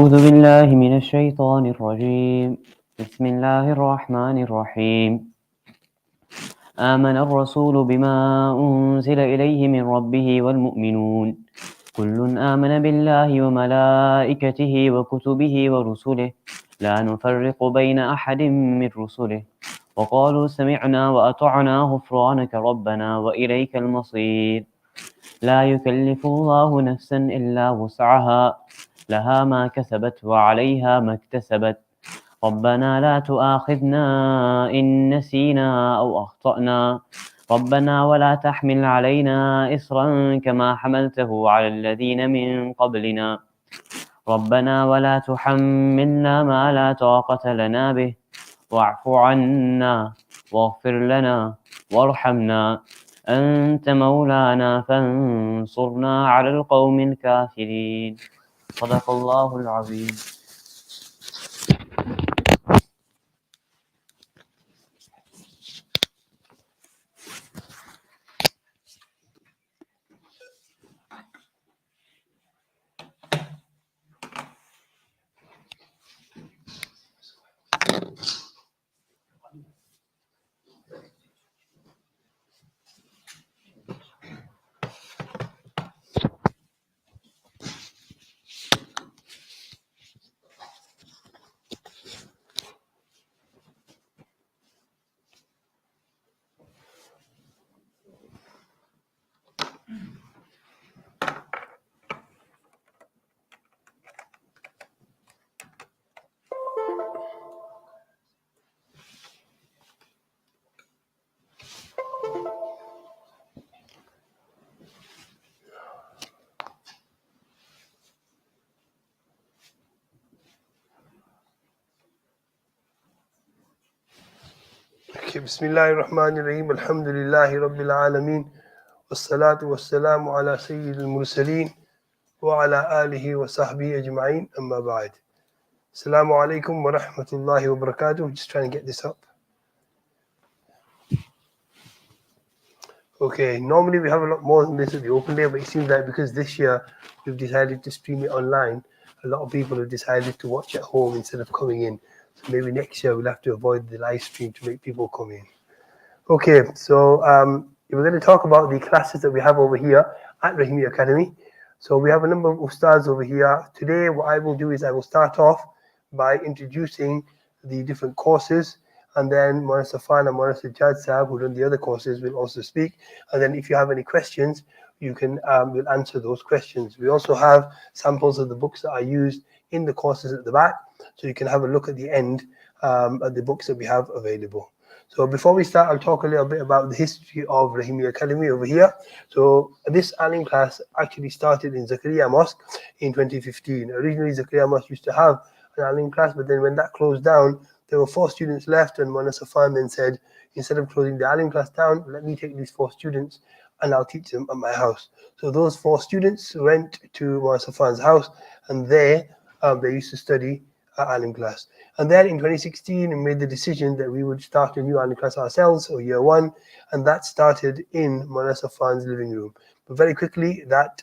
أعوذ بالله من الشيطان الرجيم. بسم الله الرحمن الرحيم. آمن الرسول بما أنزل إليه من ربه والمؤمنون كل آمن بالله وملائكته وكتبه ورسله لا نفرق بين أحد من رسله وقالوا سمعنا وأطعنا غفرانك ربنا وإليك المصير. لا يكلف الله نفسا إلا وسعها لها ما كسبت وعليها ما اكتسبت ربنا لا تؤاخذنا إن نسينا أو أخطأنا ربنا ولا تحمل علينا إصرا كما حملته على الذين من قبلنا ربنا ولا تحملنا ما لا طاقة لنا به واعف عنا واغفر لنا وارحمنا أنت مولانا فانصرنا على القوم الكافرين. صدق الله العظيم. Bismillahirrahmanirrahim. Alhamdulillahi Rabbil Alameen. Wassalatu wassalamu ala Sayyidil Mursaleen wa ala alihi wa sahbihi ajma'in. Amma ba'd. Assalamu alaikum wa rahmatullahi wa barakatuh. Just trying to get this up. Okay, normally we have a lot more than this at the open day, but it seems like because this year we've decided to stream it online, a lot of people have decided to watch at home instead of coming in. So maybe next year we'll have to avoid the live stream to make people come in. Okay, so we're going to talk about the classes that we have over here at Raheemi Academy. So we have a number of ustads over here. Today what I will do is I will start off by introducing the different courses, and then Mona Safan and Mona Sajjad Sahab, who run the other courses, will also speak. And then if you have any questions, you can we'll answer those questions. We also have samples of the books that are used in the courses at the back, so you can have a look at the end at the books that we have available. So before we start, I'll talk a little bit about the history of Raheemi Academy over here. So this alim class actually started in Zakaria Mosque in 2015. Originally, Zakaria Mosque used to have an alim class, but then when that closed down, there were 4 students left, and Mona Safan then said, instead of closing the alim class down, let me take these 4 students and I'll teach them at my house. So those 4 students went to Mona Safan's house, and there they used to study alim class. And then in 2016, we made the decision that we would start a new alim class ourselves, or year 1, and that started in Mona Safan's living room. But very quickly, that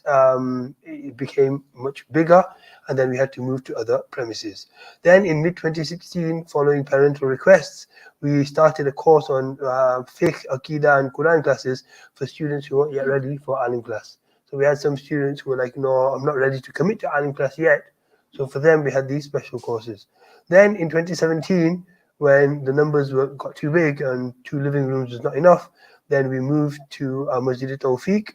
it became much bigger, and then we had to move to other premises. Then in mid-2016, following parental requests, we started a course on fiqh, Aqidah, and Quran classes for students who weren't yet ready for alim class. So we had some students who were like, no, I'm not ready to commit to alim class yet. So for them, we had these special courses. Then in 2017, when the numbers got too big and 2 living rooms was not enough, then we moved to Masjid Tawfiq,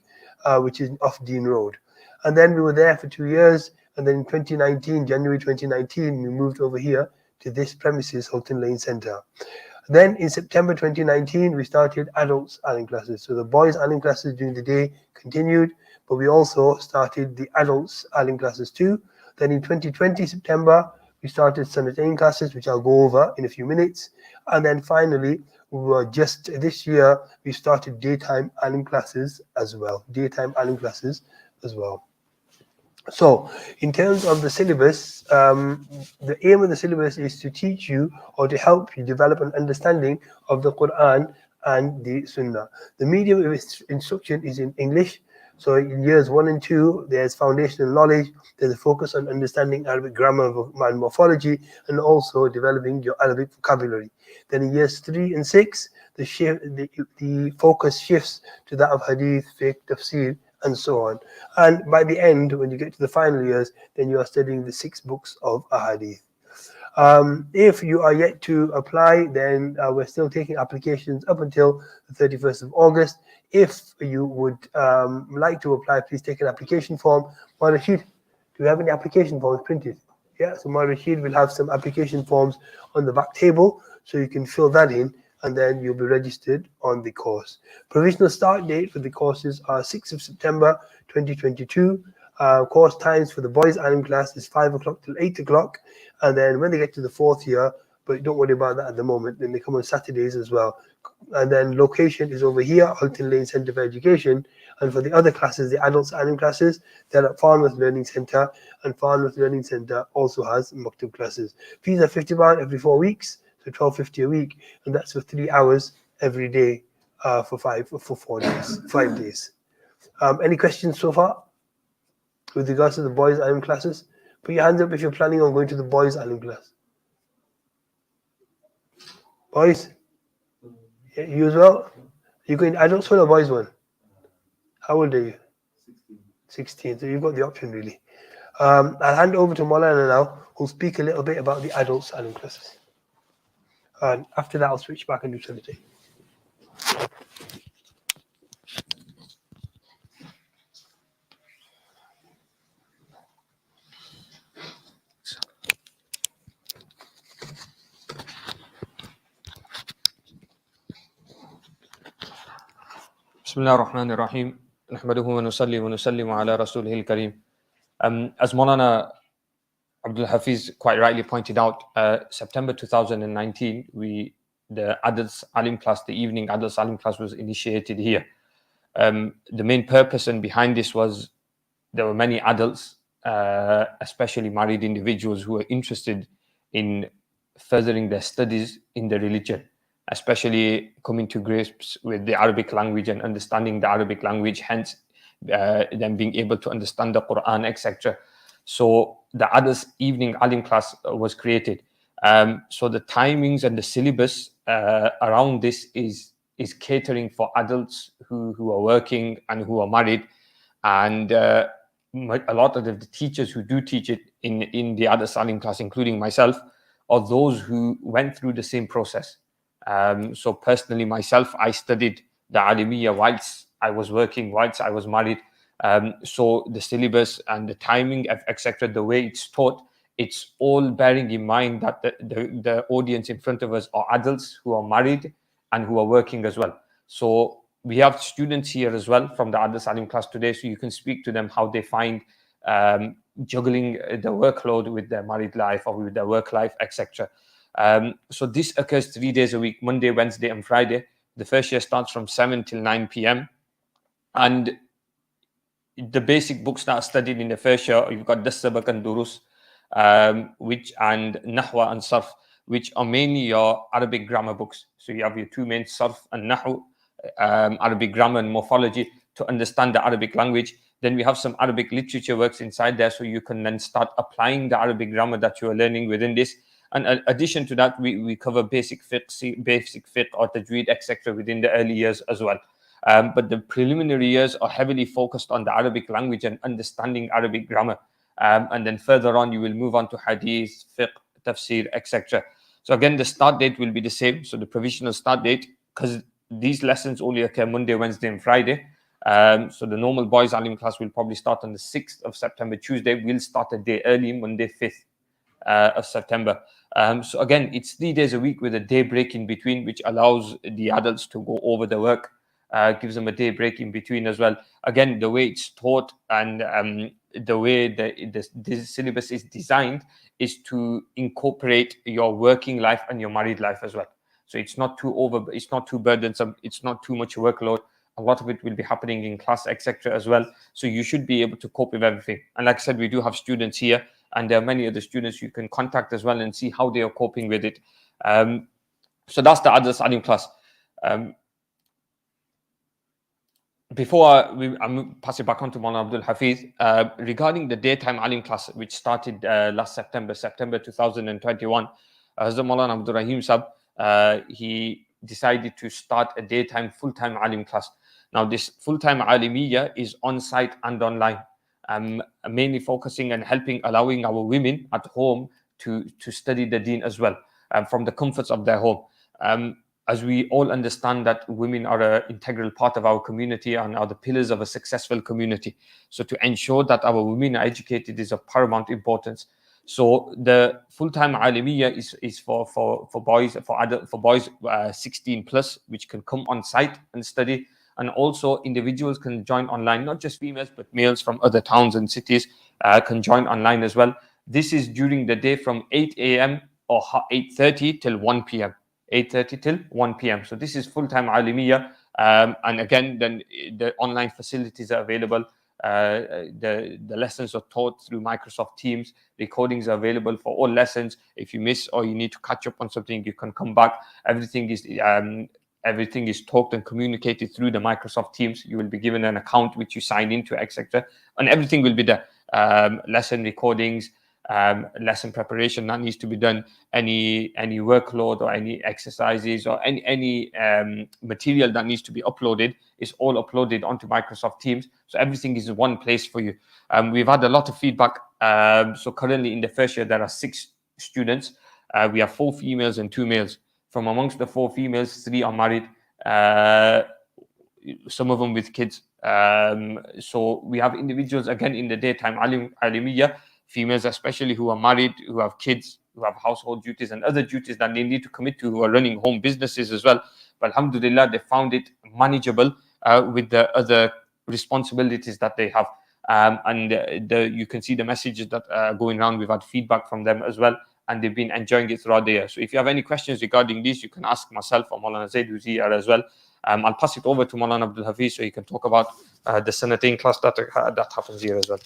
which is off Dean Road. And then we were there for 2 years. And then in 2019, January 2019, we moved over here to this premises, Holton Lane Centre. Then in September 2019, we started adults alim classes. So the boys alim classes during the day continued, but we also started the adults alim classes too. Then in 2020, September, we started Sanatain classes, which I'll go over in a few minutes. And then finally, we were just this year, we started daytime alim classes as well. So in terms of the syllabus, the aim of the syllabus is to teach you or to help you develop an understanding of the Quran and the Sunnah. The medium of instruction is in English. So in years 1 and 2, there's foundational knowledge. There's a focus on understanding Arabic grammar and morphology, and also developing your Arabic vocabulary. Then in years 3 and 6, the focus shifts to that of hadith, fiqh, tafsir, and so on. And by the end, when you get to the final years, then you are studying the 6 books of ahadith. If you are yet to apply, then we're still taking applications up until the 31st of August. If you would like to apply, please take an application form. Rashid, do you have any application forms printed? Yeah, so Rashid will have some application forms on the back table, so you can fill that in, and then you'll be registered on the course. Provisional start date for the courses are 6th of September 2022. Course times for the boys alim class is 5 o'clock till 8 o'clock, and then when they get to the 4th year, but don't worry about that at the moment, then they come on Saturdays as well. And then location is over here, Halton Lane Centre for Education. And for the other classes, the adults alim classes, they're at Farnworth Learning Centre, and Farnworth Learning Centre also has Maktab classes. Fees are £50 every 4 weeks, so £12.50 a week, and that's for 3 hours every day for 4 days, 5 days. Any questions so far with regards to the boys alim classes? Put your hands up if you're planning on going to the boys alim class. Boys? Yeah, you as well? You going adults one or boys one? How old are you? 16. So you've got the option really. I'll hand over to Maulana now, who'll speak a little bit about the adults alim classes. And after that, I'll switch back and do Saturday. Bismillah ar-Rahman ar-Rahim. Nahmaduhu wa nusalli wa nusallimu ala rasulihil kareem. As Maulana Abdul Hafiz quite rightly pointed out, September 2019, the adults alim class, the evening adults alim class was initiated here. The main purpose and behind this was there were many adults, especially married individuals, who were interested in furthering their studies in the religion, especially coming to grips with the Arabic language and understanding the Arabic language, hence them being able to understand the Quran, etc. So the adults evening alim class was created. So the timings and the syllabus around this is catering for adults who are working and who are married, and a lot of the teachers who do teach it in the adults alim class, including myself, are those who went through the same process. So personally, myself, I studied the Alimiya whilst I was working, whilst I was married. So the syllabus and the timing, etc., the way it's taught, it's all bearing in mind that the audience in front of us are adults who are married and who are working as well. So we have students here as well from the adults alim class today, so you can speak to them how they find juggling the workload with their married life or with their work life, etc. So this occurs 3 days a week, Monday, Wednesday, and Friday. The first year starts from 7 till 9 p.m. And the basic books that are studied in the first year, you've got Sabak and Durus, and Nahwa and Sarf, which are mainly your Arabic grammar books. So you have your two main, Sarf and Nahu, Arabic grammar and morphology, to understand the Arabic language. Then we have some Arabic literature works inside there, so you can then start applying the Arabic grammar that you are learning within this. And in addition to that, we cover basic fiqh or tajweed, etc. within the early years as well. But the preliminary years are heavily focused on the Arabic language and understanding Arabic grammar. And then further on, you will move on to hadith, fiqh, tafsir, etc. So again, the start date will be the same. So the provisional start date, because these lessons only occur Monday, Wednesday, and Friday. So the normal boys alim class will probably start on the 6th of September, Tuesday. We'll start a day early, Monday, 5th of September. So again, it's 3 days a week with a day break in between, which allows the adults to go over the work, gives them a day break in between as well. Again, the way it's taught and the way the syllabus is designed is to incorporate your working life and your married life as well. So it's not too burdensome, it's not too much workload. A lot of it will be happening in class, etc. as well. So you should be able to cope with everything. And like I said, we do have students here, and there are many other students you can contact as well and see how they are coping with it. So that's the adults alim class. before I pass it back on to Maulana Abdul Hafiz, regarding the daytime alim class, which started last September 2021, Hazrat Maulana Abdul Rahim Sahab, he decided to start a daytime full-time alim class. Now, this full-time alimiyya is on-site and online, mainly focusing and allowing our women at home to study the deen as well, from the comforts of their home. As we all understand that women are an integral part of our community and are the pillars of a successful community. So to ensure that our women are educated is of paramount importance. So the full-time alimiyya is for boys, for boys 16 plus, which can come on site and study. And also individuals can join online, not just females, but males from other towns and cities can join online as well. This is during the day from 8 a.m. or 8:30 till 1 p.m. 8:30 till 1 p.m. So this is full-time alimiyya. And again, then the online facilities are available. The lessons are taught through Microsoft Teams. Recordings are available for all lessons. If you miss or you need to catch up on something, you can come back. Everything is talked and communicated through the Microsoft Teams. You will be given an account which you sign into, etc. And everything will be there. Lesson recordings, lesson preparation that needs to be done, any workload or any exercises or any material that needs to be uploaded is all uploaded onto Microsoft Teams. So everything is in one place for you. We've had a lot of feedback. So currently in the first year, there are 6 students. We have 4 females and 2 males. From amongst the 4 females, 3 are married. Some of them with kids. So we have individuals again in the daytime alimiyya, females especially who are married, who have kids, who have household duties and other duties that they need to commit to, who are running home businesses as well. But alhamdulillah, they found it manageable with the other responsibilities that they have. You can see the messages that are going around. We've had feedback from them as well, and they've been enjoying it throughout the year. So if you have any questions regarding this, you can ask myself or Maulana Zaid, who's here as well. I'll pass it over to Maulana Abdul Hafiz so he can talk about the Sanatain class that happens here as well.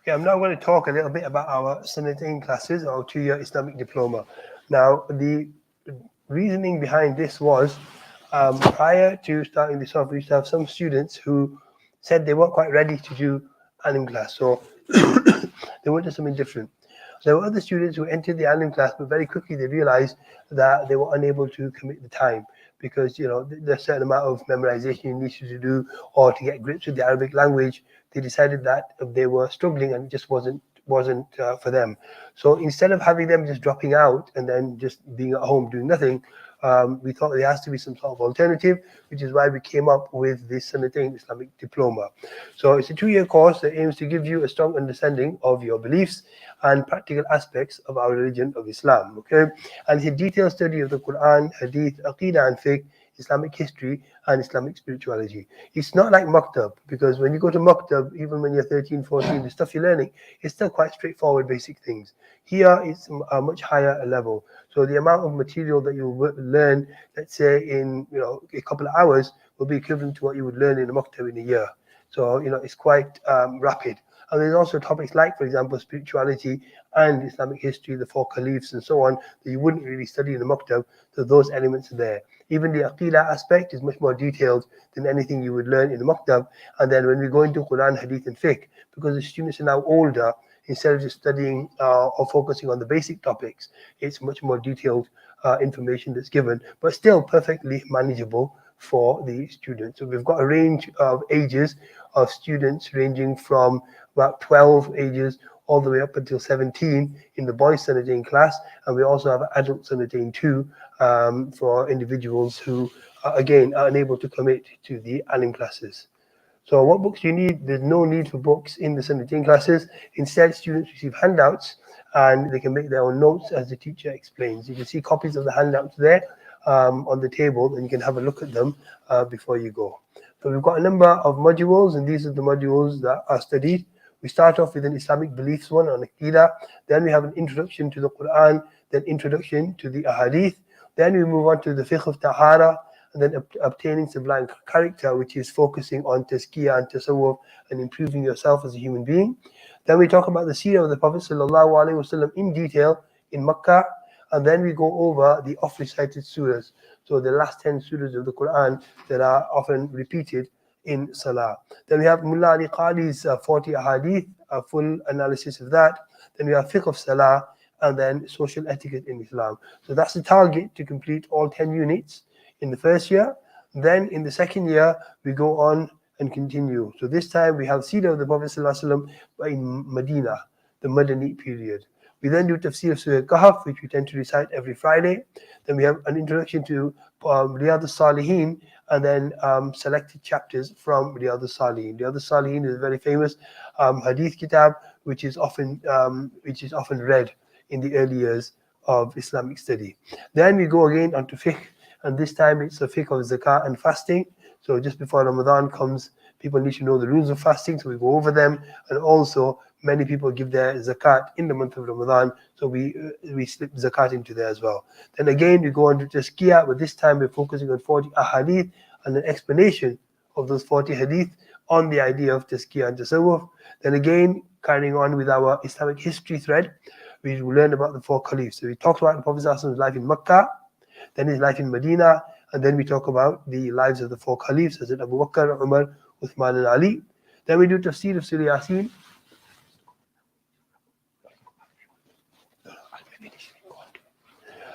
Okay, I'm now going to talk a little bit about our Sanatain classes, our 2-year Islamic diploma. Now, the reasoning behind this was prior to starting this off, we used to have some students who said they weren't quite ready to do alim class, so they wanted something different. There were other students who entered the alim class, but very quickly they realized that they were unable to commit the time because, you know, there's a certain amount of memorization you need to do or to get grips with the Arabic language. They decided that they were struggling and it just wasn't for them. So instead of having them just dropping out and then just being at home doing nothing, we thought there has to be some sort of alternative, which is why we came up with this Sanatain Islamic diploma. So it's a 2-year course that aims to give you a strong understanding of your beliefs and practical aspects of our religion of Islam. Okay, and it's a detailed study of the Quran, Hadith, Aqidah and Fiqh, Islamic history and Islamic spirituality. It's not like Maktab, because when you go to Maktab, even when you're 13, 14, the stuff you're learning is still quite straightforward basic things. Here it's a much higher level. So the amount of material that you will learn, let's say in a couple of hours, will be equivalent to what you would learn in a Maktab in a year. So it's quite rapid. And there's also topics like, for example, spirituality and Islamic history, the 4 caliphs and so on, that you wouldn't really study in the Maktab. So those elements are there. Even the Aqidah aspect is much more detailed than anything you would learn in the Maktab. And then when we go into Quran, Hadith and Fiqh, because the students are now older, instead of just studying or focusing on the basic topics, it's much more detailed information that's given, but still perfectly manageable for the students. So we've got a range of ages of students ranging from about 12 ages all the way up until 17 in the boys Sanatain class, and we also have adult Sanatain too for individuals who again are unable to commit to the alim classes. So what books do you need? There's no need for books in the Sanatain classes. Instead, students receive handouts and they can make their own notes as the teacher explains. You can see copies of the handouts there on the table, and you can have a look at them before you go. So we've got a number of modules, and these are the modules that are studied. We start off with an Islamic beliefs one on Aqidah, then we have an introduction to the Quran, then introduction to the Ahadith, then we move on to the Fiqh of Tahara, and then obtaining sublime character, which is focusing on tazkiyah and tasawwuf and improving yourself as a human being. Then we talk about the seerah of the Prophet ﷺ in detail in Makkah, and then we go over the oft-recited surahs, so the last 10 surahs of the Quran that are often repeated in Salah. Then we have Mullah Ali Qadi's 40 ahadith, a full analysis of that. Then we have fiqh of Salah, and then social etiquette in Islam. So that's the target, to complete all 10 units in the first year. Then in the second year, we go on and continue. So this time we have Seerah of the Prophet ﷺ in Medina, the Madani period. We then do Tafsir of Surah Kahf, which we tend to recite every Friday. Then we have an introduction to Riyadh al-Salihin, and then selected chapters from Riyadh al-Salihin. Riyadh al-Salihin is a very famous hadith kitab, which is often read in the early years of Islamic study. Then we go again onto fiqh, and this time it's a fiqh of zakat and fasting. So just before Ramadan comes, people need to know the rules of fasting, so we go over them. And also many people give their zakat in the month of Ramadan, so we slip zakat into there as well. Then again we go on to tazkiyah, but this time we're focusing on 40 ahadith and an explanation of those 40 hadith on the idea of tazkiyah and tasawwuf. Then again, carrying on with our Islamic history thread, we learn about the 4 caliphs. So we talked about the Prophet's life in Makkah, then his life in Medina, and then we talk about the lives of the 4 caliphs, Hazrat Abu Bakr, Umar, Uthman and Ali. Then we do tafsir of Surah Yasin.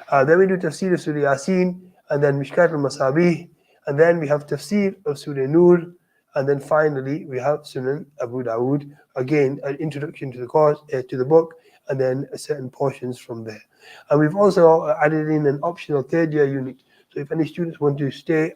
Then we do tafsir of Surah Yasin, and then Mishkat al-Masabih, and then we have tafsir of Surah Nur, and then finally we have Sunan Abu Dawood, again an introduction to the course, to the book, and then certain portions from there. And we've also added in an optional third year unit. So if any students want to stay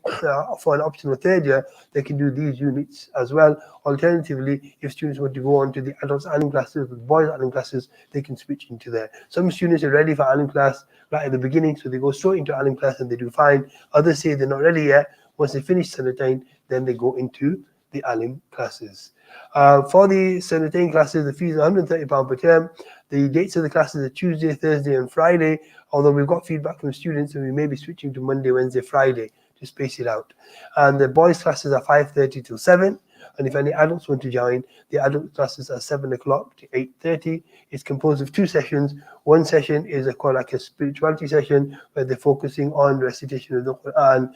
for an optional third year, they can do these units as well. Alternatively, if students want to go on to the adults alim classes, the boys alim classes, they can switch into there. Some students are ready for alim class right at the beginning, so they go straight into alim class and they do fine. Others say they're not ready yet. Once they finish Sanatain, then they go into the alim classes. For the Sanatain classes, the fees are £130 per term. The dates of the classes are Tuesday, Thursday, and Friday, although we've got feedback from students and we may be switching to Monday, Wednesday, Friday to space it out. And the boys' classes are 5:30 till 7. And if any adults want to join, the adult classes are 7 o'clock to 8:30. It's composed of 2 sessions. One session is called like a spirituality session, where they're focusing on recitation of the Quran,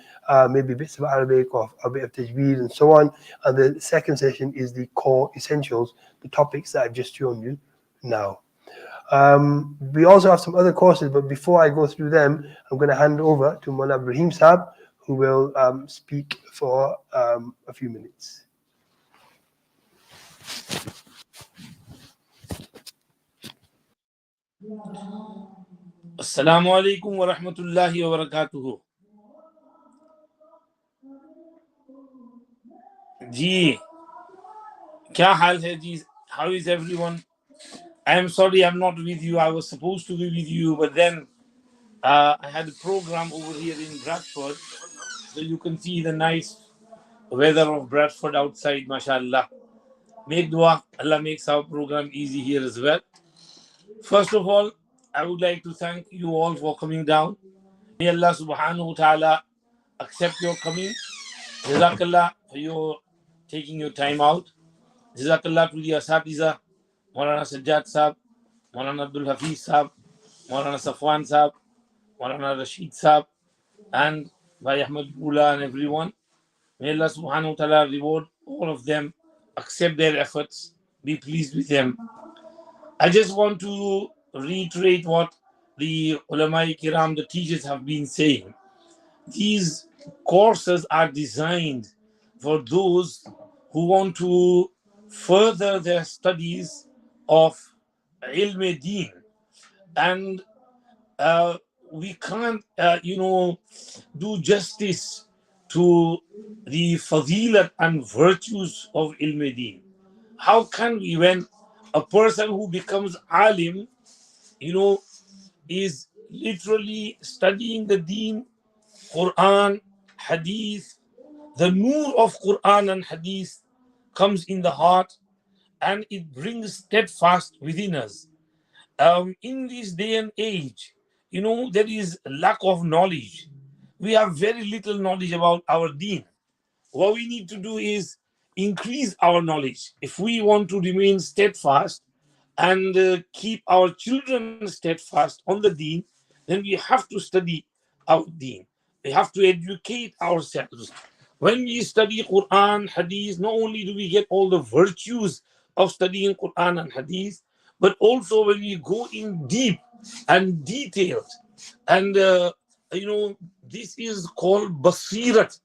maybe bits of Arabic or a bit of tajweed and so on. And the second session is the core essentials, the topics that I've just shown you now. We also have some other courses, but before I go through them, I'm going to hand over to Mullah Raheem Saab, who will speak for a few minutes. Assalamu alaikum wa rahmatullahi wa barakatuhu. Ji, kya hal hai ji? How is everyone? I am sorry I'm not with you. I was supposed to be with you, but then I had a program over here in Bradford. So you can see the nice weather of Bradford outside, mashallah. Make dua, Allah makes our program easy here as well. First of all, I would like to thank you all for coming down. May Allah subhanahu wa ta'ala accept your coming. Jazakallah for your taking your time out. Jazakallah to the Asatiza, Maulana Sajjad Saab, Maulana Abdul Hafiz Saab, Maulana Safwan Saab, Maulana Rashid Saab, and Bhai Ahmad Ula and everyone. May Allah subhanahu wa ta'ala reward all of them, accept their efforts, be pleased with them. I just want to reiterate what the ulama kiram, the teachers, have been saying. These courses are designed for those who want to further their studies of ilm deen, and we can't do justice to the fadilat and virtues of ilm deen. How can we, when a person who becomes alim, is literally studying the deen, Quran, Hadith, the nur of Quran and Hadith comes in the heart and it brings steadfast within us. In this day and age, there is lack of knowledge. we have very little knowledge about our deen. What we need to do is increase our knowledge. If we want to remain steadfast and keep our children steadfast on the deen, then we have to study our deen. We have to educate ourselves. When we study Quran, Hadith, not only do we get all the virtues of studying Quran and Hadith, but also when we go in deep and detailed, and this is called basirat.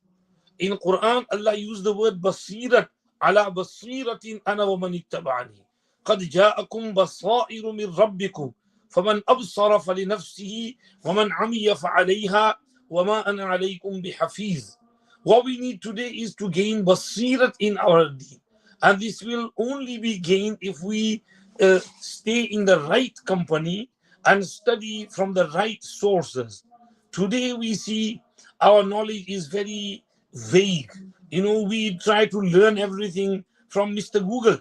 In Quran, Allah used the word basirat. Ala basiratin ana wa man ittaba'ani. قد جاءكم بصائر من ربكم فمن أبصر فلنفسه ومن عمي فعليها وما أنا عليكم بحفيظ. What we need today is to gain basirat in our deen. And this will only be gained if we stay in the right company and study from the right sources. Today we see our knowledge is very vague. We try to learn everything from Mr. Google,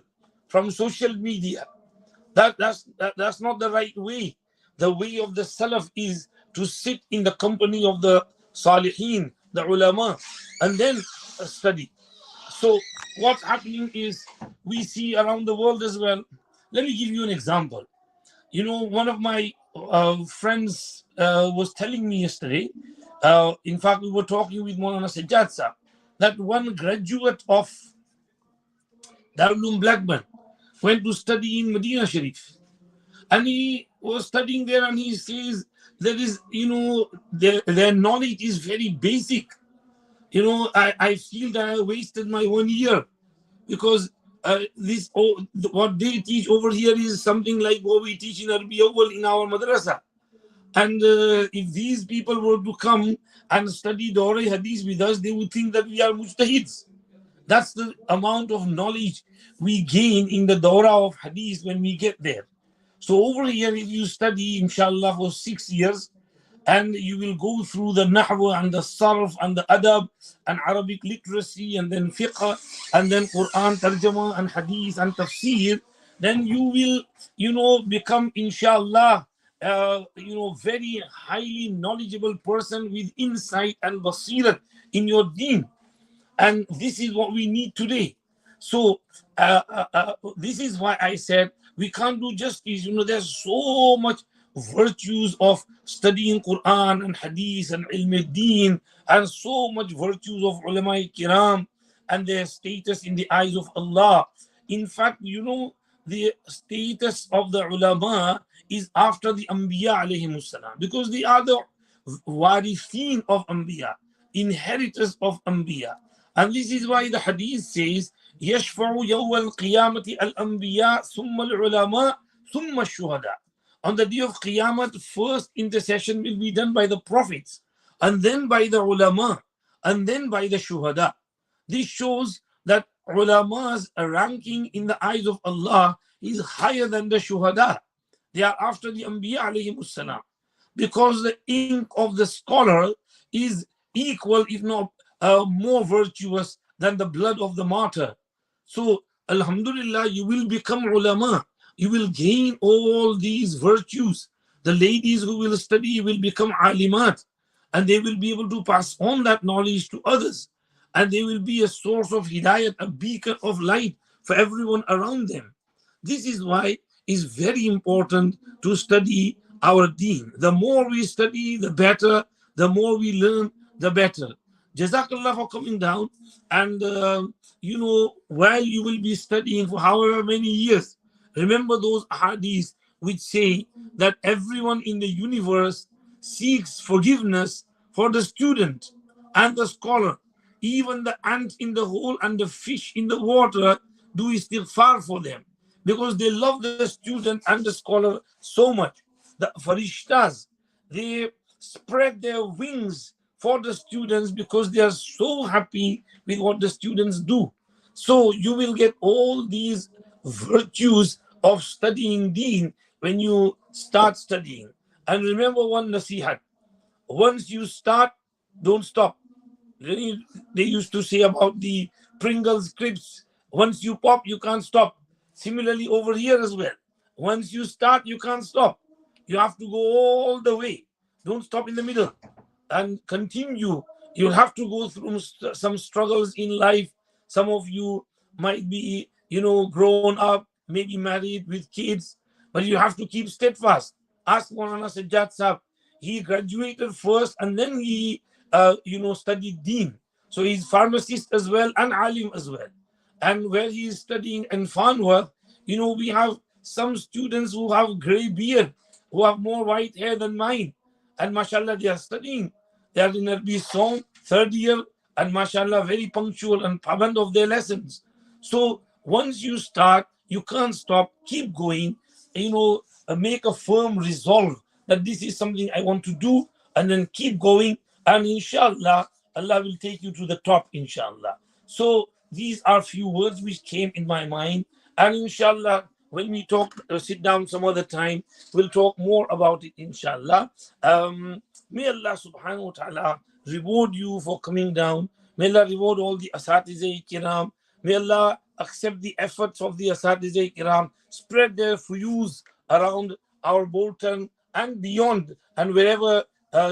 from social media. That's not the right way. The way of the Salaf is to sit in the company of the Salihin, the ulama, and then study. So what's happening is we see around the world as well. Let me give you an example. One of my friends was telling me yesterday, in fact, we were talking with Maulana Sajjad Sahab, that one graduate of Darul Blackburn went to study in Medina Sharif. And he was studying there, and he says there is, their knowledge is very basic. I feel that I wasted my 1 year because what they teach over here is something like what we teach in Arabic in our madrasa. And if these people were to come and study Dawra Hadith with us, they would think that we are mujtahids. That's the amount of knowledge we gain in the Dawra of Hadith when we get there. So over here, if you study, inshallah, for 6 years, and you will go through the Nahw and the Sarf and the Adab and Arabic literacy and then Fiqh and then Quran, Tarjama and Hadith and Tafsir, then you will, become, inshallah, very highly knowledgeable person with insight and basirat in your deen. And this is what we need today. So this is why I said we can't do justice. There's so much virtues of studying Quran and Hadith and Ilm al-Din, and so much virtues of ulama kiram and their status in the eyes of Allah. In fact, the status of the ulama is after the Anbiya alayhimus salam, because they are the warithin of Anbiya, inheritors of Anbiya. And this is why the Hadith says, يَشْفَعُ يَوْمَ الْقِيَامَةِ الْأَنْبِيَاء ثُمَّ الْعُلَمَاء ثُمَّ الشُّهَدَاء. On the day of Qiyamah, first intercession will be done by the prophets, and then by the ulama, and then by the shuhada. This shows that ulama's ranking in the eyes of Allah is higher than the shuhada. They are after the Anbiya alayhimus salam, because the ink of the scholar is equal, if not more virtuous than the blood of the martyr. So, alhamdulillah, you will become ulama. You will gain all these virtues. The ladies who will study will become alimat, and they will be able to pass on that knowledge to others. And they will be a source of hidayat, a beacon of light for everyone around them. This is why it's very important to study our deen. The more we study, the better. The more we learn, the better. Jazakallah for coming down. And, while you will be studying for however many years, remember those hadiths which say that everyone in the universe seeks forgiveness for the student and the scholar. Even the ant in the hole and the fish in the water do istighfar for them, because they love the student and the scholar so much. The farishtas, they spread their wings for the students because they are so happy with what the students do. So you will get all these virtues of studying deen when you start studying. And remember one nasihat: once you start, don't stop. They used to say about the Pringles crisps, once you pop, you can't stop. Similarly over here as well. Once you start, you can't stop. You have to go all the way. Don't stop in the middle. and continue. You'll have to go through some struggles in life. Some of you might be, grown up, maybe married with kids, but you have to keep steadfast. Ask Maulana Sajjad Sahab. He graduated first and then he, studied Deen. So he's pharmacist as well and alim as well. And where he is studying in Farnworth, we have some students who have gray beard, who have more white hair than mine. And mashallah, they are studying. They are in Arabic song, third year, and mashallah, very punctual and paband of their lessons. So once you start, you can't stop, keep going, make a firm resolve that this is something I want to do, and then keep going. And inshallah, Allah will take you to the top, inshallah. So these are few words which came in my mind. And inshallah, when we talk, sit down some other time, we'll talk more about it, inshallah. May Allah subhanahu wa ta'ala reward you for coming down. May Allah reward all the Asatiza Kiram. May Allah accept the efforts of the Asatiza Kiram, spread their fuyuz around our Bolton and beyond, and wherever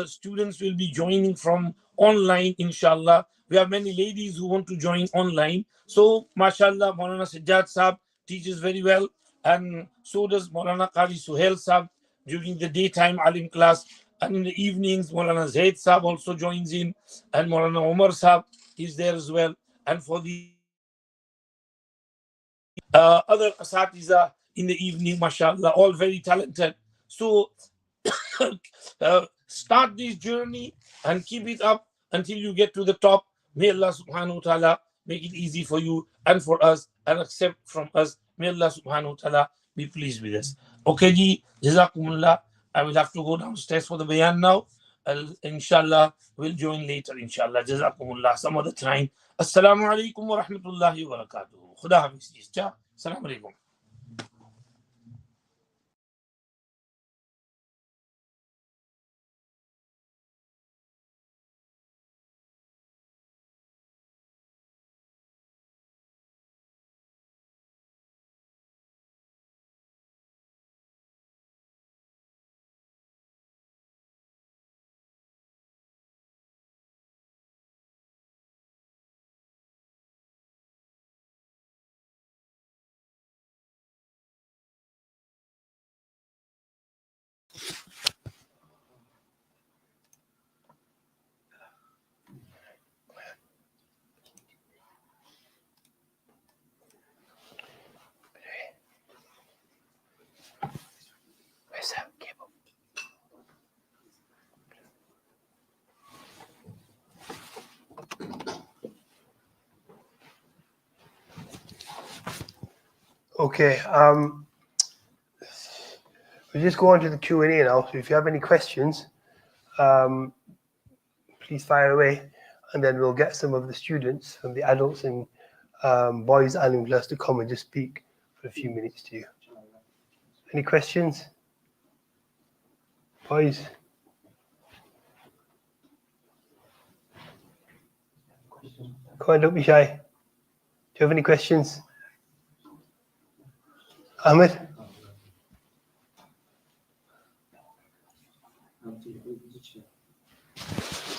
students will be joining from online, inshallah. We have many ladies who want to join online. So, mashallah, Maulana Sajjad Sahab teaches very well, and so does Maulana Qari Suhail Sahab during the daytime alim class. And in the evenings, Maulana Zaid Sahab also joins in, and Maulana Umar Sahab is there as well. And for the other Asatiza in the evening, mashallah, all very talented. So start this journey and keep it up until you get to the top. May Allah subhanahu wa ta'ala make it easy for you and for us and accept from us. May Allah subhanahu wa ta'ala be pleased with us. Okay, ji, jazakumullah. I will have to go downstairs for the bayan now. Inshallah, we'll join later, inshallah. Jazakumullah, some other time. Assalamu alaikum wa rahmatullahi wa barakatuh. Khuda hafiz. Assalamu alaikum. Where's that cable? Okay, we'll just go on to the Q&A now. So if you have any questions, please fire away, and then we'll get some of the students from the adults and boys alim class to come and just speak for a few minutes to you. Any questions? Boys? Come on, don't be shy. Do you have any questions? Ahmed?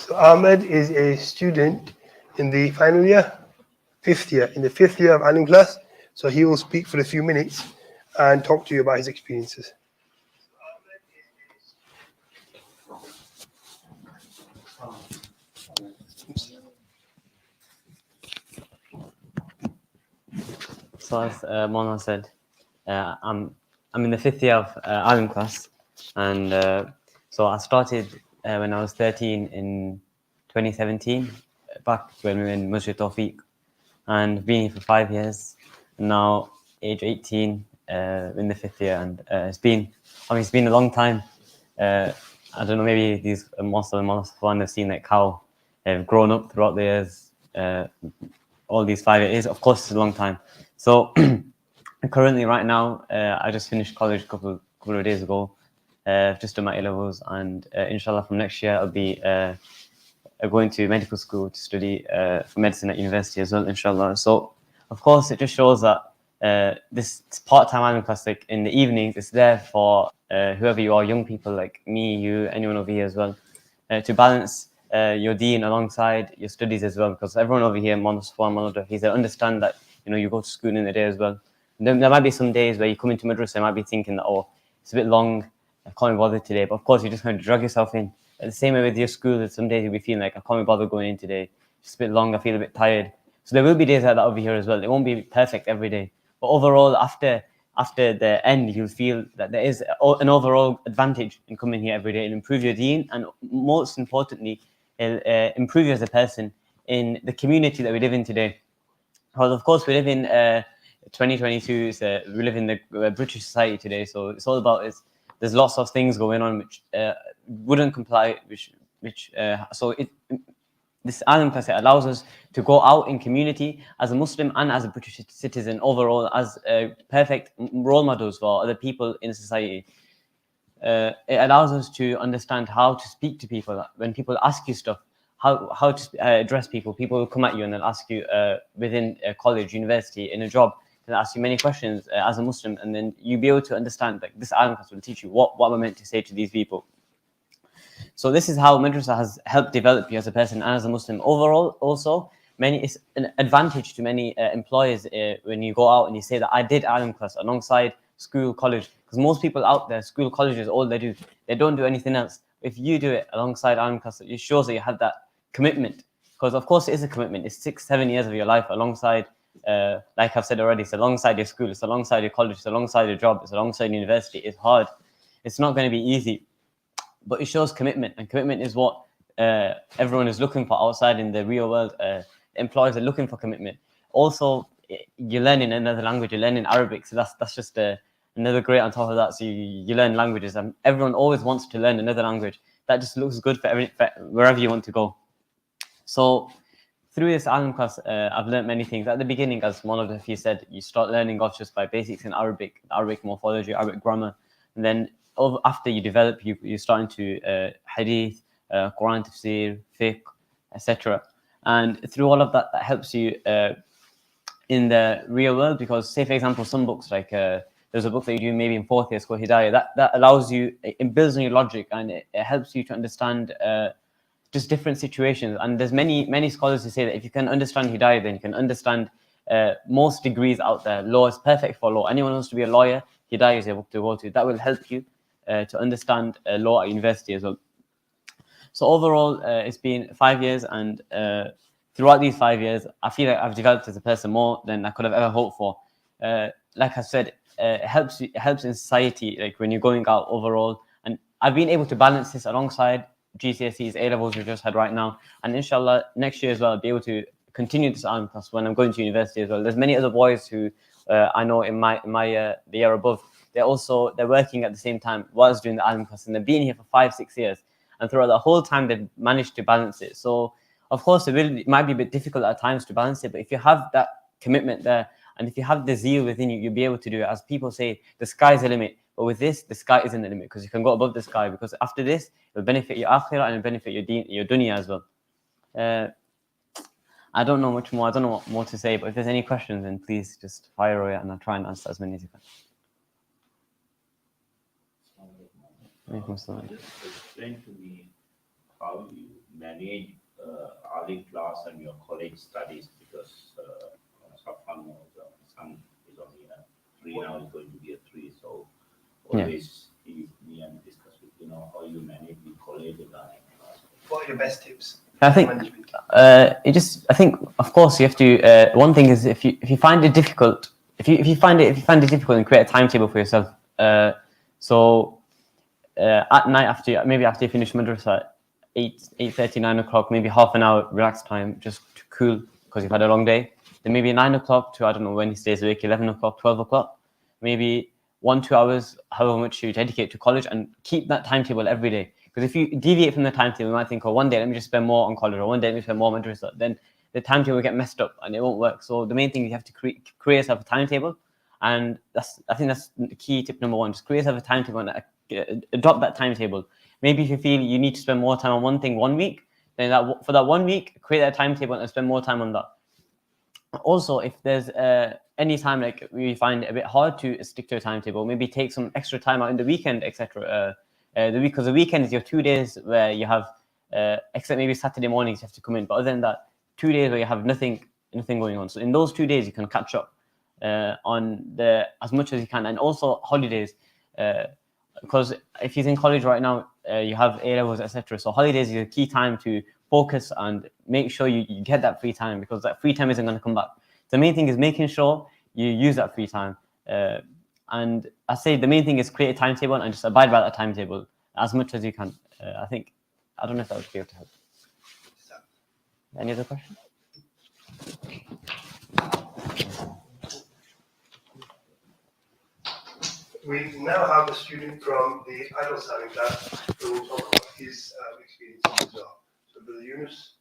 So Ahmed is a student in the final year, in the fifth year of alim class. So he will speak for a few minutes and talk to you about his experiences. So as Mona said, I'm in the fifth year of alim class, and so I started when I was 13 in 2017, back when we were in Masjid Tawfiq, and been here for 5 years. And now age 18 in the fifth year, and it's been a long time. I don't know, maybe these most of them have seen like how they've grown up throughout the years. All these 5 years, of course, it's a long time. So currently, right now, I just finished college a couple of days ago. Just done my A-levels, and inshallah from next year I'll be going to medical school to study for medicine at university as well, inshallah. So of course it just shows that this part-time alim class, like in the evenings, it's there for whoever you are, young people like me, you, anyone over here as well, to balance your deen alongside your studies as well, because everyone over here, they understand that you go to school in the day as well. And then there might be some days where you come into madrasa and might be thinking that, oh, it's a bit long, I can't be bothered today. But of course, you're just going to drag yourself in. The same way with your school, some days you'll be feeling like, I can't be bothered going in today. It's a bit long, I feel a bit tired. So there will be days like that over here as well. It won't be perfect every day. But overall, after the end, you'll feel that there is an overall advantage in coming here every day and improve your deen, and most importantly, improve you as a person in the community that we live in today. Because of course we live in 2022, so we live in the British society today, so it's all about there's lots of things going on which wouldn't comply, this Alim class allows us to go out in community as a Muslim and as a British citizen overall, as perfect role models for other people in society. It allows us to understand how to speak to people. When people ask you stuff, how to address people. People will come at you and they'll ask you within a college, university, in a job, they'll ask you many questions as a Muslim, and then you'll be able to understand, like, this Alim class will teach you what am I meant to say to these people. So this is how madrasa has helped develop you as a person and as a Muslim. Overall, also, it's an advantage to many employers when you go out and you say that I did Alim class alongside school, college. Because most people out there, school, colleges, all they do, they don't do anything else. If you do it alongside Alim class, it shows that you have that commitment. Because of course it is a commitment. It's 6-7 years of your life alongside, like I've said already, it's alongside your school, it's alongside your college, it's alongside your job, it's alongside university. It's hard. It's not going to be easy. But it shows commitment, and commitment is what everyone is looking for outside in the real world. Employers are looking for commitment. Also, you're learning another language, you're learning Arabic, so that's just another great on top of that. So you learn languages, and everyone always wants to learn another language. That just looks good for wherever you want to go. So through this Alim class, I've learned many things. At the beginning, as one of the few said, you start learning off just by basics in Arabic morphology, Arabic grammar, and then after you develop, you start into hadith, Quran, tafsir, fiqh, etc. And through all of that, that helps you in the real world. Because, say for example, some books like there's a book that you do maybe in 4th year, it's called Hidayah. That allows you, it builds on your logic, and it helps you to understand just different situations. And there's many scholars who say that if you can understand Hidayah, then you can understand most degrees out there. Law is perfect for law. Anyone wants to be a lawyer, Hidayah is a book to go to. That will help you to understand law at university as well. So overall, it's been 5 years, and throughout these 5 years, I feel like I've developed as a person more than I could have ever hoped for. Like I said, it helps in society, like when you're going out overall. And I've been able to balance this alongside GCSEs, A-levels we just had right now. And inshallah, next year as well, I'll be able to continue this Alim class when I'm going to university as well. There's many other boys who I know in my the year above. They're working at the same time whilst doing the Alim class, and they've been here for 5-6 years, and throughout the whole time they've managed to balance it. So of course it might be a bit difficult at times to balance it, but if you have that commitment there, and if you have the zeal within you, you'll be able to do it. As people say, the sky's the limit, but with this, the sky isn't the limit, because you can go above the sky, because after this it will benefit your akhirah and it'll benefit your dunya as well. I don't know much more. I don't know what more to say, but if there's any questions, then please just fire away and I'll try and answer as many as you can. Just explain to me how you manage Alim class and your college studies, because Safwan knows son is only a 3 now, is going to be a 3, so always me and discuss with how you manage the college and Alim class. What are your best tips? I think I think of course you have to. One thing is if you find it difficult, if you find it difficult, and create a timetable for yourself. At night after you finish madrasa, 8:30, 9 o'clock, maybe half an hour relaxed time just to cool because you've had a long day. Then maybe 9 o'clock to, I don't know when he stays awake, 11 o'clock, 12 o'clock, maybe 1-2 hours, however much you dedicate to college, and keep that timetable every day. Because if you deviate from the timetable, you might think, oh, one day let me just spend more on college, or one day let me spend more on madrasa. Then the timetable will get messed up and it won't work. So the main thing, you have to create yourself a timetable, and I think that's the key tip number 1. Just create yourself a timetable and adopt that timetable. Maybe if you feel you need to spend more time on one thing 1 week, then for that 1 week, create that timetable and spend more time on that. Also, if there's any time like we find it a bit hard to stick to a timetable, maybe take some extra time out in the weekend, etc. Because the weekend is your 2 days where you have except maybe Saturday mornings you have to come in. But other than that, 2 days where you have nothing going on. So in those 2 days, you can catch up on as much as you can, and also holidays. Because if he's in college right now, you have A levels, etc. So holidays is a key time to focus and make sure you get that free time, because that free time isn't going to come back. The main thing is making sure you use that free time. And I say the main thing is create a timetable and just abide by that timetable as much as you can. I don't know if that would be able to help. Any other questions? We now have a student from the adult study class who will talk about his experiences as well. So, Brother Yunus.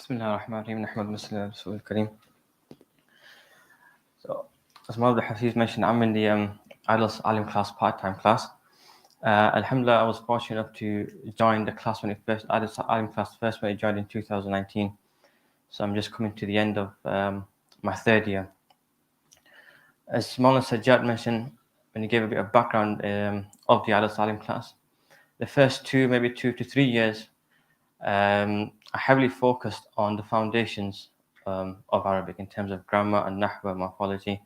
بسم الله الرحمن الرحيم نحمد ونصلي على رسول الكريم. So, as Mawlid Hafiz mentioned, I'm in the adult alim class, part-time class. Alhamdulillah, I was fortunate enough to join the class when it first, adult alim class first when it joined in 2019. So I'm just coming to the end of my third year. As Maulana Sajjad mentioned, when he gave a bit of background of the adult alim class, the first 2 to 3 years, I heavily focused on the foundations of Arabic in terms of grammar and nahwa, morphology,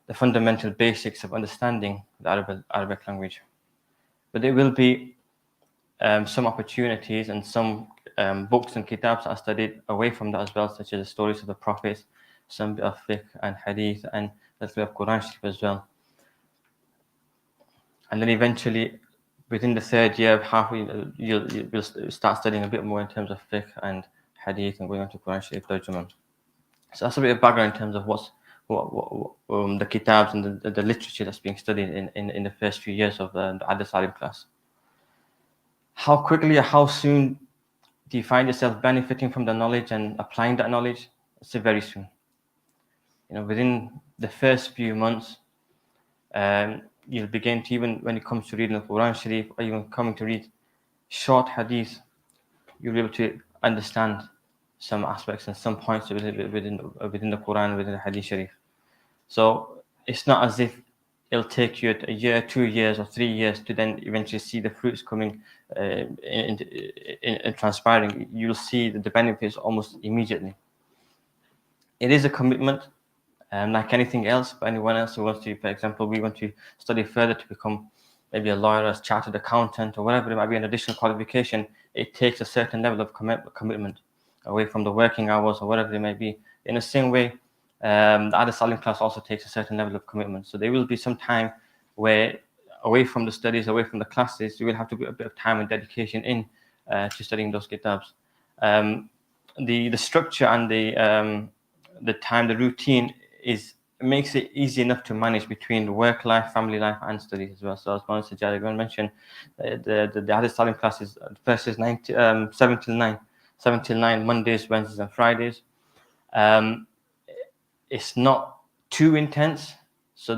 the fundamental basics of understanding the Arabic language. But there will be some opportunities and some books and kitabs I studied away from that as well, such as the stories of the prophets, some bit of fiqh and hadith, and a little bit of Quran Sharif as well. And then eventually, within the third year, halfway, you'll start studying a bit more in terms of fiqh and hadith and going on to Quran Sharif tarjuma. So that's a bit of background in terms of what the kitabs and the literature that's being studied in the first few years of the adult alim class. How quickly or how soon do you find yourself benefiting from the knowledge and applying that knowledge? It's very soon. Within the first few months, you'll begin to, even when it comes to reading the Quran Sharif or even coming to read short hadith, you'll be able to understand some aspects and some points within the Quran, within the Hadith Sharif. So it's not as if it'll take you a year, 2 years, or 3 years to then eventually see the fruits coming in transpiring. You'll see the benefits almost immediately. It is a commitment, like anything else, for anyone else who wants to, for example, we want to study further to become maybe a lawyer, a chartered accountant, or whatever it might be, an additional qualification. It takes a certain level of commitment away from the working hours or whatever it may be. In the same way, the adult alim class also takes a certain level of commitment. So there will be some time where, away from the studies, away from the classes, you will have to put a bit of time and dedication in to studying those kitabs. The structure and the time, the routine makes it easy enough to manage between the work life, family life, and studies as well. So as Mawlana Sajjad mentioned, the adult alim classes, the first is 7 till 9, Mondays, Wednesdays, and Fridays. It's not too intense. So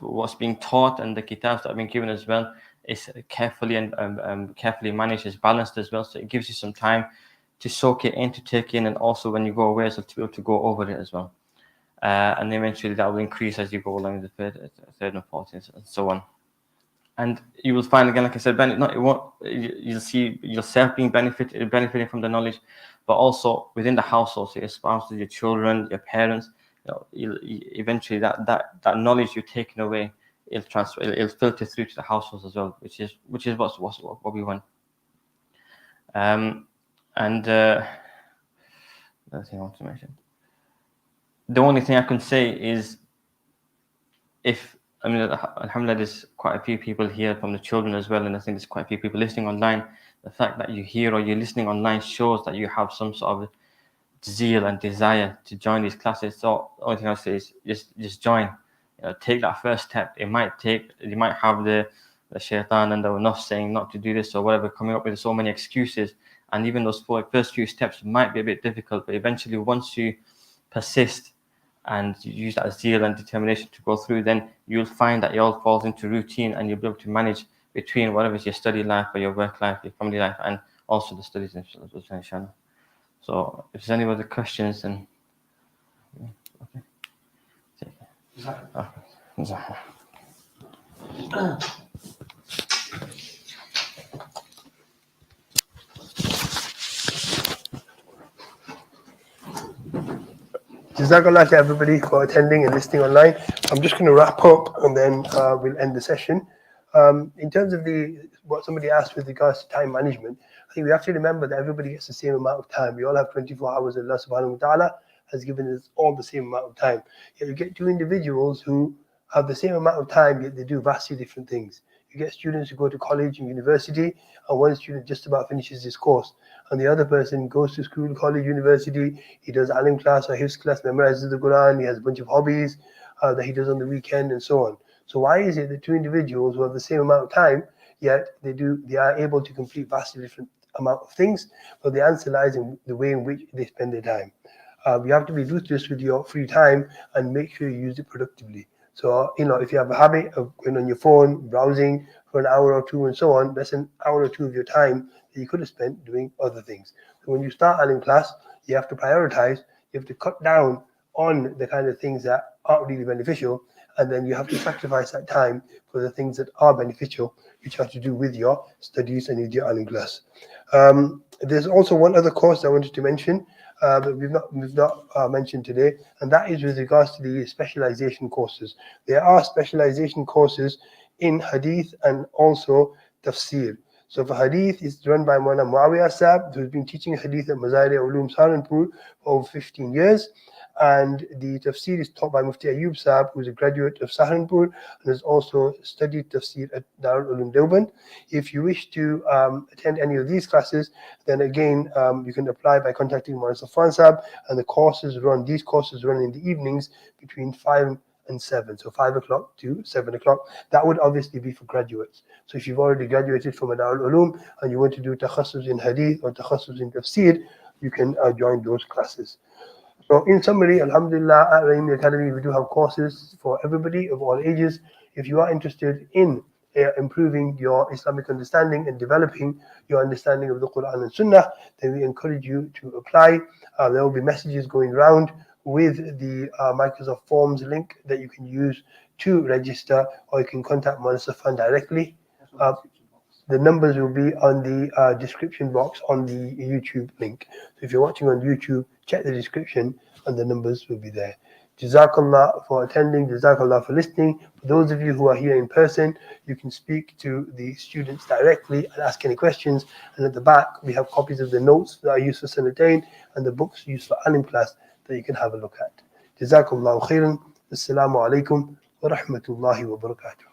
what's being taught and the kitabs that have been given as well is carefully and carefully managed, is balanced as well. So it gives you some time to soak it in, to take in, and also when you go away, so to be able to go over it as well. And eventually that will increase as you go along the third and fourth, and so on. And you will find, again, like I said, you'll see yourself benefiting from the knowledge, but also within the household, so your spouses, your children, your parents. Eventually that knowledge you're taking away, it'll filter through to the households as well, which is what we want. And another thing I want to mention. The only thing I can say is, alhamdulillah, there's quite a few people here from the children as well, and I think there's quite a few people listening online. The fact that you're here or you're listening online shows that you have some sort of zeal and desire to join these classes. So the only thing I'll say is just join. Take that first step. You might have the shaitan and the nafs saying not to do this or whatever, coming up with so many excuses, and even those first few steps might be a bit difficult, but eventually once you persist and you use that zeal and determination to go through, then you'll find that it all falls into routine and you'll be able to manage between whatever is your study life or your work life, your family life, and also the studies, inshallah. So if there's any other questions, then okay. Jazakallah to everybody for attending and listening online. I'm just going to wrap up and then we'll end the session. In terms of what somebody asked with regards to time management, I think we have to remember that everybody gets the same amount of time. We all have 24 hours. Allah subhanahu wa ta'ala has given us all the same amount of time. Yet you get two individuals who have the same amount of time, yet they do vastly different things. You get students who go to college and university, and one student just about finishes his course, and the other person goes to school, college, university, he does alim class or his class, memorizes the Quran, he has a bunch of hobbies that he does on the weekend and so on. So why is it that two individuals who have the same amount of time, yet they are able to complete vastly different amount of things? Well, the answer lies in the way in which they spend their time. You have to be ruthless with your free time and make sure you use it productively. So, if you have a habit of going on your phone, browsing for an hour or two and so on, that's an hour or two of your time that you could have spent doing other things. So when you start alim class, you have to prioritize, you have to cut down on the kind of things that aren't really beneficial, and then you have to sacrifice that time for the things that are beneficial, which have to do with your studies and with your alim class. There's also one other course I wanted to mention, that we've not mentioned today, and that is with regards to the specialization courses. There are specialization courses in hadith and also tafsir. So for hadith, it's run by Maulana Muawiyah Sahab, who's been teaching hadith at Mazari Ulum Saharanpur for over 15 years. And the tafsir is taught by Mufti Ayyub Sahab, who's a graduate of Saharanpur and has also studied tafsir at Darul Ulum Deoband. If you wish to attend any of these classes, then again, you can apply by contacting Maulana Safwan Sahab, and these courses run in the evenings between 5 and 7, so 5 o'clock to 7 o'clock. That would obviously be for graduates. So if you've already graduated from Darul Ulum and you want to do takhasus in hadith or takhasus in tafsir, you can join those classes. So in summary, alhamdulillah, at Raheemi Academy, we do have courses for everybody of all ages. If you are interested in improving your Islamic understanding and developing your understanding of the Quran and Sunnah, then we encourage you to apply. There will be messages going around with the Microsoft Forms link that you can use to register, or you can contact Maulana Safwan directly. The numbers will be on the description box on the YouTube link. So if you're watching on YouTube, check the description and the numbers will be there. Jazakallah for attending, Jazakallah for listening. For those of you who are here in person, you can speak to the students directly and ask any questions. And at the back, we have copies of the notes that are used for Sanatain and the books used for alim class that you can have a look at. Jazakallah khairan. Assalamu alaikum wa rahmatullahi wa barakatuh.